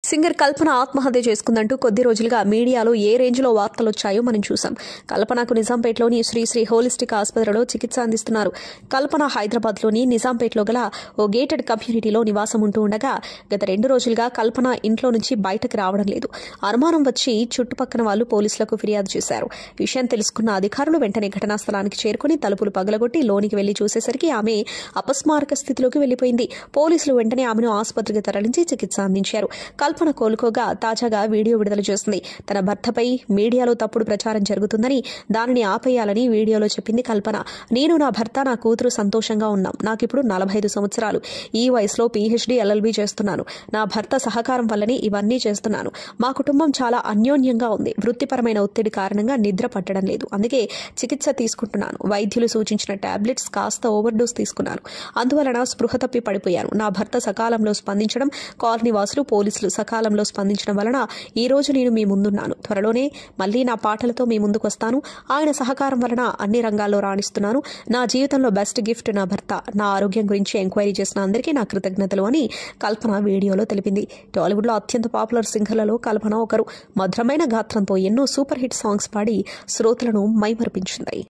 Singer కల్పన ఆత్మహత్య చేసుకుందంటూ కొద్ది రోజులుగా మీడియాలో ఏ రేంజ్లో వార్తలు వచ్చాయో మనం చూసాం. కల్పనకు నిజాంపేటలోని శ్రీ హోలిస్టిక్ ఆసుపత్రిలో చికిత్స అందిస్తున్నారు. కల్పన హైదరాబాద్లోని నిజాంపేటలో గల ఓ గేటెడ్ కమ్యూనిటీలో నివాసం ఉంటూ ఉండగా గత 2 రోజులుగా కల్పన ఇంట్లో నుంచి బయటకు రావడం లేదు. అనుమానం వచ్చి చుట్టుపక్కల వాళ్ళు పోలీసులకు ఫిర్యాదు చేశారు. విషయం తెలుసుకున్న అధికారులు వెంటనే ఘటనా స్థలానికి చేరుకుని తలుపులు పగలగొట్టి లోనికి వెళ్లి చూసేసరికి ఆమె అపస్మారక స్థితిలోకి వెళ్లిపోయింది. పోలీసులు వెంటనే ఆమెను ఆసుపత్రికి తరలించి చికిత్స అందించారు. కల్పన కోలుకోగా తాజాగా వీడియో విడుదల చేసింది. తన భర్తపై మీడియాలో తప్పుడు ప్రచారం జరుగుతుందని, దానిని ఆపేయాలని వీడియోలో చెప్పింది కల్పన. నేను, నా భర్త, నా కూతురు సంతోషంగా ఉన్నాం. నాకిప్పుడు 45 సంవత్సరాలు. ఈ వయసులో PhD LLB చేస్తున్నాను. నా భర్త సహకారం వల్లనే ఇవన్నీ చేస్తున్నాను. మా కుటుంబం చాలా అన్యోన్యంగా ఉంది. వృత్తిపరమైన ఒత్తిడి కారణంగా నిద్ర పట్టడం లేదు. అందుకే చికిత్స తీసుకుంటున్నాను. వైద్యులు సూచించిన టాబ్లెట్స్ కాస్త ఓవర్డోస్ తీసుకున్నాను. అందువలన స్పృహ తప్పి పడిపోయాను. నా భర్త సకాలంలో స్పందించడం, కాలనీ వాసులు, పోలీసులు సకాలంలో స్పందించడం వలన ఈ రోజు నేను మీ ముందున్నాను. త్వరలోనే మళ్లీ నా పాటలతో మీ ముందుకు వస్తాను. ఆయన సహకారం వలన అన్ని రంగాల్లో రాణిస్తున్నాను. నా జీవితంలో బెస్ట్ గిఫ్ట్ నా భర్త. నా ఆరోగ్యం గురించి ఎంక్వైరీ చేసిన అందరికీ నా కృతజ్ఞతలు అని కల్పన వీడియోలో తెలిపింది. టాలీవుడ్లో అత్యంత పాపులర్ సింగర్లలో కల్పన ఒకరు. మధురమైన గాత్రంతో ఎన్నో సూపర్ హిట్ సాంగ్స్ పాడి శ్రోతలను మైమరిపించింది.